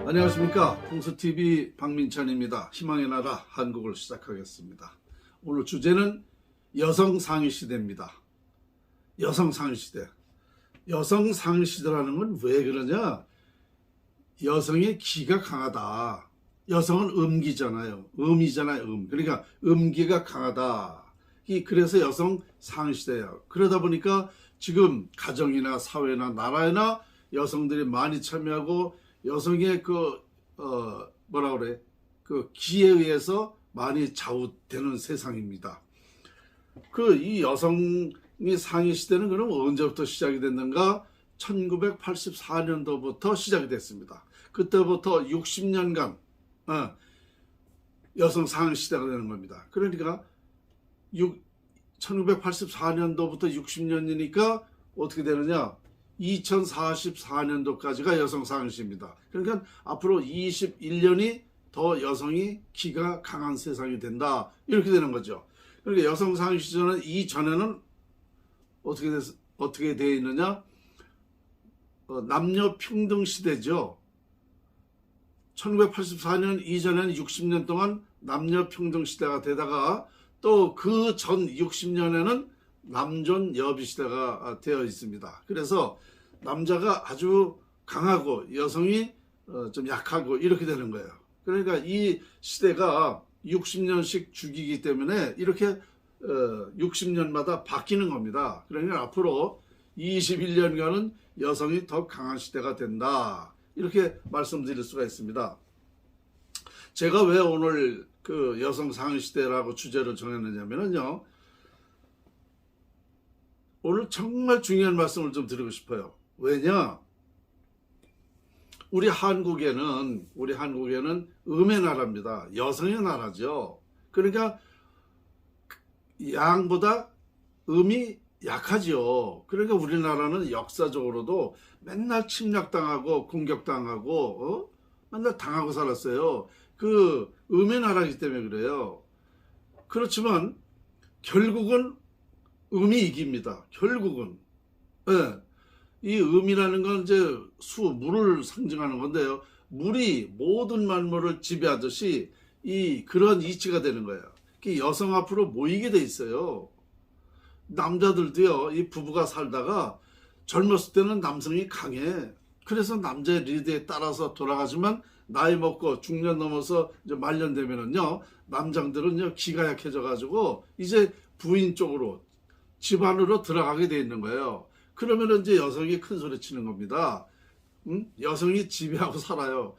안녕하십니까. 홍수TV 박민찬입니다. 희망의 나라 한국을 시작하겠습니다. 오늘 주제는 여성 상위 시대입니다. 여성 상위 시대. 여성 상위 시대라는 건 왜 그러냐? 여성의 기가 강하다. 여성은 음기잖아요. 음이잖아요. 그러니까 음기가 강하다. 그래서 여성 상위 시대예요. 그러다 보니까 지금 가정이나 사회나 나라나 여성들이 많이 참여하고 여성의 기에 의해서 많이 좌우되는 세상입니다. 이 여성이 상위 시대는 그럼 언제부터 시작이 됐는가? 1984년도부터 시작이 됐습니다. 그때부터 60년간 여성 상위 시대가 되는 겁니다. 그러니까 1984년도부터 60년이니까 어떻게 되느냐? 2044년도까지가 여성 상위 시대입니다. 그러니까 앞으로 21년이 더 여성이 기가 강한 세상이 된다. 이렇게 되는 거죠. 그러니까 여성 상위 시대는 이전에는 어떻게 되어 있느냐? 남녀 평등 시대죠. 1984년 이전에는 60년 동안 남녀 평등 시대가 되다가 또 그 전 60년에는 남존 여비 시대가 되어 있습니다. 그래서 남자가 아주 강하고 여성이 좀 약하고 이렇게 되는 거예요. 그러니까 이 시대가 60년씩 주기이기 때문에 이렇게 60년마다 바뀌는 겁니다. 그러니까 앞으로 21년간은 여성이 더 강한 시대가 된다. 이렇게 말씀드릴 수가 있습니다. 제가 왜 오늘 그 여성 상위 시대라고 주제를 정했느냐면요. 오늘 정말 중요한 말씀을 좀 드리고 싶어요. 왜냐? 우리 한국에는 음의 나라입니다. 여성의 나라죠. 그러니까 양보다 음이 약하죠. 그러니까 우리나라는 역사적으로도 맨날 침략당하고 공격당하고 맨날 당하고 살았어요. 그 음의 나라이기 때문에 그래요. 그렇지만 결국은 음이 이깁니다. 결국은. 네. 이 음이라는 건 이제 물을 상징하는 건데요. 물이 모든 만물을 지배하듯이 그런 이치가 되는 거예요. 여성 앞으로 모이게 돼 있어요. 남자들도요. 이 부부가 살다가 젊었을 때는 남성이 강해. 그래서 남자의 리드에 따라서 돌아가지만 나이 먹고 중년 넘어서 이제 말년되면은요. 남장들은요. 기가 약해져 가지고 이제 부인 쪽으로 집 안으로 들어가게 돼 있는 거예요. 그러면 이제 여성이 큰 소리 치는 겁니다. 여성이 지배하고 살아요.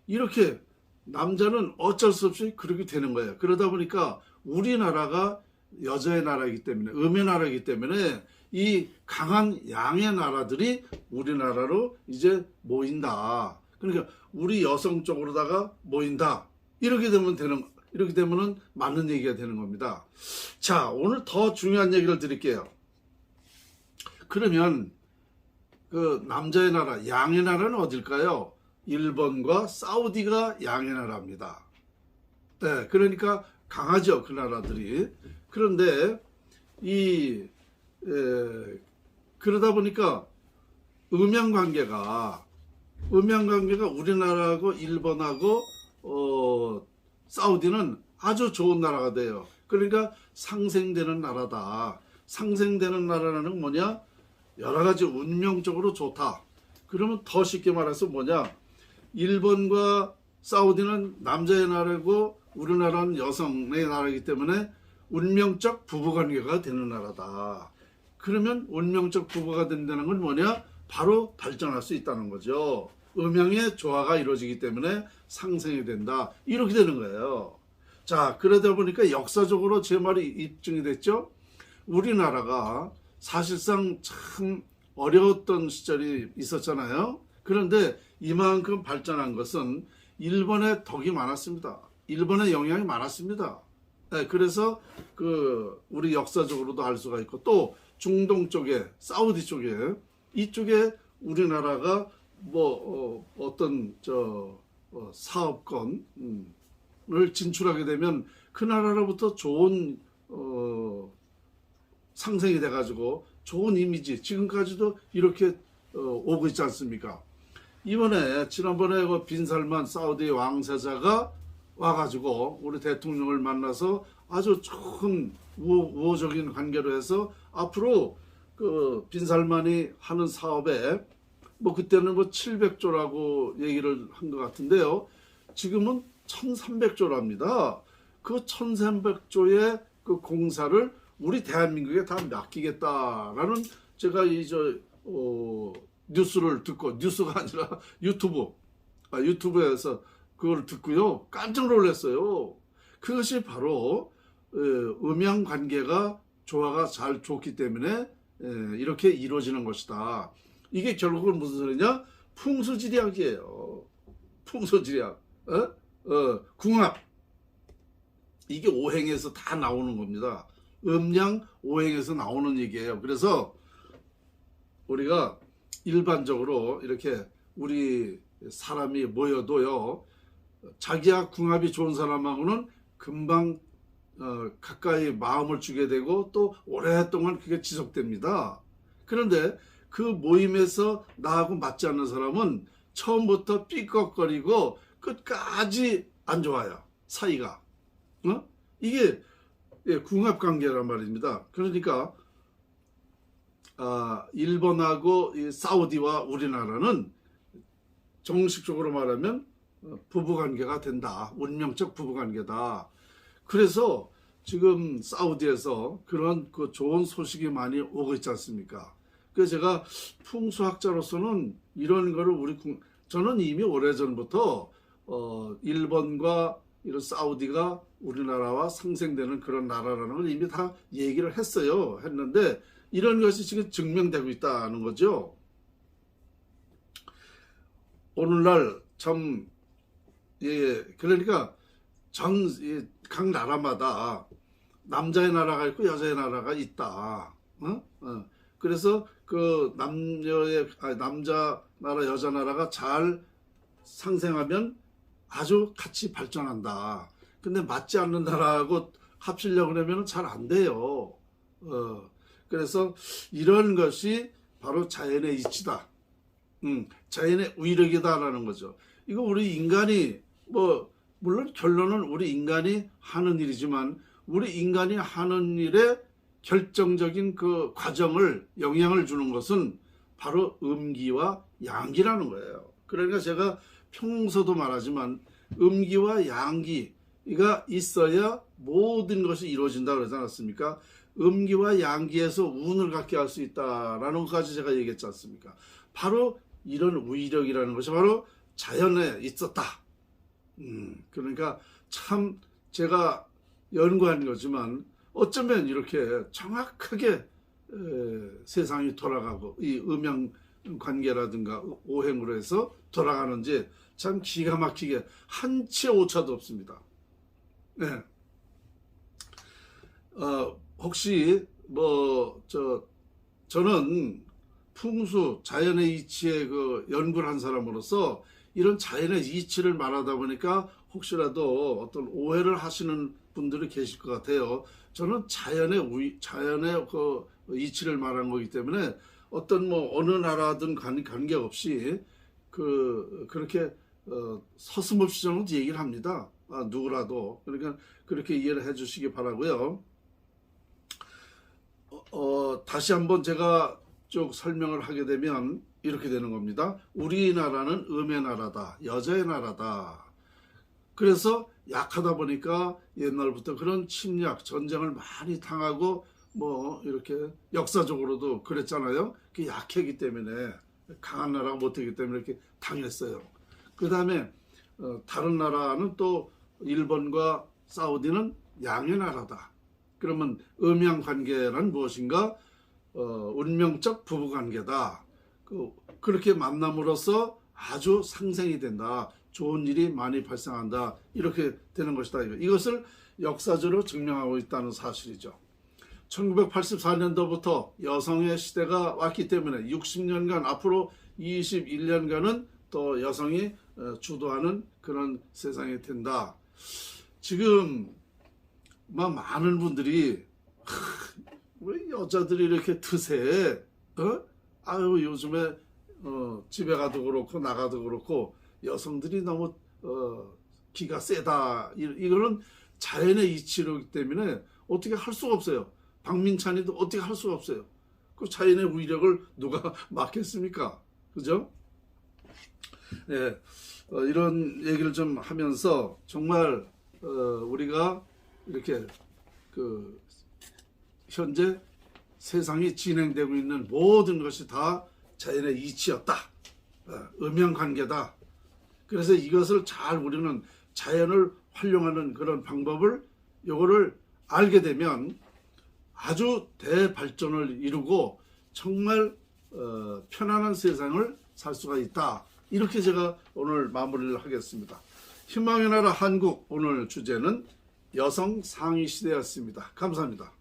이렇게 남자는 어쩔 수 없이 그렇게 되는 거예요. 그러다 보니까 우리나라가 여자의 나라이기 때문에, 음의 나라이기 때문에 이 강한 양의 나라들이 우리나라로 이제 모인다. 그러니까 우리 여성 쪽으로다가 모인다. 이렇게 되면은 맞는 얘기가 되는 겁니다. 자, 오늘 더 중요한 얘기를 드릴게요. 그러면 그 남자의 나라, 양의 나라는 어딜까요? 일본과 사우디가 양의 나라입니다. 네, 그러니까 강하죠, 그 나라들이. 그런데 그러다 보니까 음양 관계가 우리나라하고 일본하고 사우디는 아주 좋은 나라가 돼요. 그러니까 상생되는 나라다. 상생되는 나라는 뭐냐? 여러 가지 운명적으로 좋다. 그러면 더 쉽게 말해서 뭐냐? 일본과 사우디는 남자의 나라고 우리나라는 여성의 나라이기 때문에 운명적 부부관계가 되는 나라다. 그러면 운명적 부부가 된다는 건 뭐냐? 바로 발전할 수 있다는 거죠. 음양의 조화가 이루어지기 때문에 상생이 된다. 이렇게 되는 거예요. 자, 그러다 보니까 역사적으로 제 말이 입증이 됐죠. 우리나라가 사실상 참 어려웠던 시절이 있었잖아요. 그런데 이만큼 발전한 것은 일본의 덕이 많았습니다. 일본의 영향이 많았습니다. 네, 그래서 우리 역사적으로도 알 수가 있고 또 중동 쪽에 사우디 쪽에 이쪽에 우리나라가 어떤 사업권을 진출하게 되면 그 나라로부터 좋은 상생이 돼가지고 좋은 이미지 지금까지도 이렇게 오고 있지 않습니까? 지난번에 그 빈살만 사우디 왕세자가 와가지고 우리 대통령을 만나서 아주 좋은 우호적인 관계로 해서 앞으로 그 빈살만이 하는 사업에 뭐 그때는 뭐 700조라고 얘기를 한 것 같은데요. 지금은 1300조랍니다. 그 1300조의 그 공사를 우리 대한민국에 다 맡기겠다라는 제가 뉴스를 듣고, 뉴스가 아니라 유튜브에서 그걸 듣고요. 깜짝 놀랐어요. 그것이 바로 음양 관계가 조화가 잘 좋기 때문에 이렇게 이루어지는 것이다. 이게 결국은 무슨 소리냐? 풍수지리학이에요. 풍수지리학. 궁합. 이게 오행에서 다 나오는 겁니다. 음양 오행에서 나오는 얘기예요. 그래서 우리가 일반적으로 이렇게 우리 사람이 모여도요, 자기와 궁합이 좋은 사람하고는 금방 가까이 마음을 주게 되고 또 오랫동안 그게 지속됩니다. 그런데 그 모임에서 나하고 맞지 않는 사람은 처음부터 삐걱거리고 끝까지 안 좋아요. 사이가. 이게 궁합관계란 말입니다. 그러니까 일본하고 사우디와 우리나라는 정식적으로 말하면 부부관계가 된다. 운명적 부부관계다. 그래서 지금 사우디에서 그런 그 좋은 소식이 많이 오고 있지 않습니까? 그래서 제가 풍수학자로서는 이런 거를 저는 이미 오래전부터 일본과 이런 사우디가 우리나라와 상생되는 그런 나라라는 걸 이미 다 얘기를 했는데 이런 것이 지금 증명되고 있다는 거죠. 오늘날 참, 그러니까 각 나라마다 남자의 나라가 있고 여자의 나라가 있다. 그래서 그 남자 나라, 여자 나라가 잘 상생하면 아주 같이 발전한다. 근데 맞지 않는 나라하고 합치려고 그러면 잘 안 돼요. 그래서 이런 것이 바로 자연의 이치다. 자연의 위력이다라는 거죠. 이거 우리 인간이 물론 결론은 우리 인간이 하는 일이지만 우리 인간이 하는 일에 결정적인 그 과정을 영향을 주는 것은 바로 음기와 양기라는 거예요. 그러니까 제가 평소도 말하지만 음기와 양기가 있어야 모든 것이 이루어진다 그러지 않았습니까? 음기와 양기에서 운을 갖게 할 수 있다라는 것까지 제가 얘기했지 않습니까? 바로 이런 위력이라는 것이 바로 자연에 있었다. 그러니까 참 제가 연구한 거지만 어쩌면 이렇게 정확하게 세상이 돌아가고 이 음양 관계라든가 오행으로 해서 돌아가는지 참 기가 막히게 한치의 오차도 없습니다. 네. 혹시 저는 풍수 자연의 이치의 그 연구를 한 사람으로서 이런 자연의 이치를 말하다 보니까 혹시라도 어떤 오해를 하시는 분들이 계실 것 같아요. 저는 자연의 그 이치를 말한 거기 때문에 어떤 어느 나라든 관계없이 그렇게 서슴없이 저는 얘기를 합니다. 누구라도. 그러니까 그렇게 이해를 해 주시기 바라고요. 다시 한번 제가 쭉 설명을 하게 되면 이렇게 되는 겁니다. 우리나라는 음의 나라다. 여자의 나라다. 그래서 약하다 보니까 옛날부터 그런 침략, 전쟁을 많이 당하고 이렇게 역사적으로도 그랬잖아요. 그 약했기 때문에 강한 나라가 못하기 때문에 이렇게 당했어요. 그 다음에 다른 나라는 또 일본과 사우디는 양의 나라다. 그러면 음양 관계란 무엇인가? 운명적 부부 관계다. 그렇게 만남으로써 아주 상생이 된다. 좋은 일이 많이 발생한다. 이렇게 되는 것이다. 이것을 역사적으로 증명하고 있다는 사실이죠. 1984년도부터 여성의 시대가 왔기 때문에 60년간 앞으로 21년간은 또 여성이 주도하는 그런 세상이 된다. 지금 많은 분들이 왜 여자들이 이렇게 드세? 아유 요즘에 집에 가도 그렇고 나가도 그렇고 여성들이 너무 기가 세다. 이거는 자연의 이치로기 때문에 어떻게 할 수가 없어요. 박민찬이도 어떻게 할 수가 없어요. 그 자연의 위력을 누가 막겠습니까? 그죠? 예, 이런 얘기를 좀 하면서 정말 우리가 이렇게 그 현재 세상이 진행되고 있는 모든 것이 다 자연의 이치였다. 음양관계다. 그래서 이것을 잘 우리는 자연을 활용하는 그런 방법을 요거를 알게 되면 아주 대발전을 이루고 정말 편안한 세상을 살 수가 있다. 이렇게 제가 오늘 마무리를 하겠습니다. 희망의 나라 한국 오늘 주제는 여성 상위 시대였습니다. 감사합니다.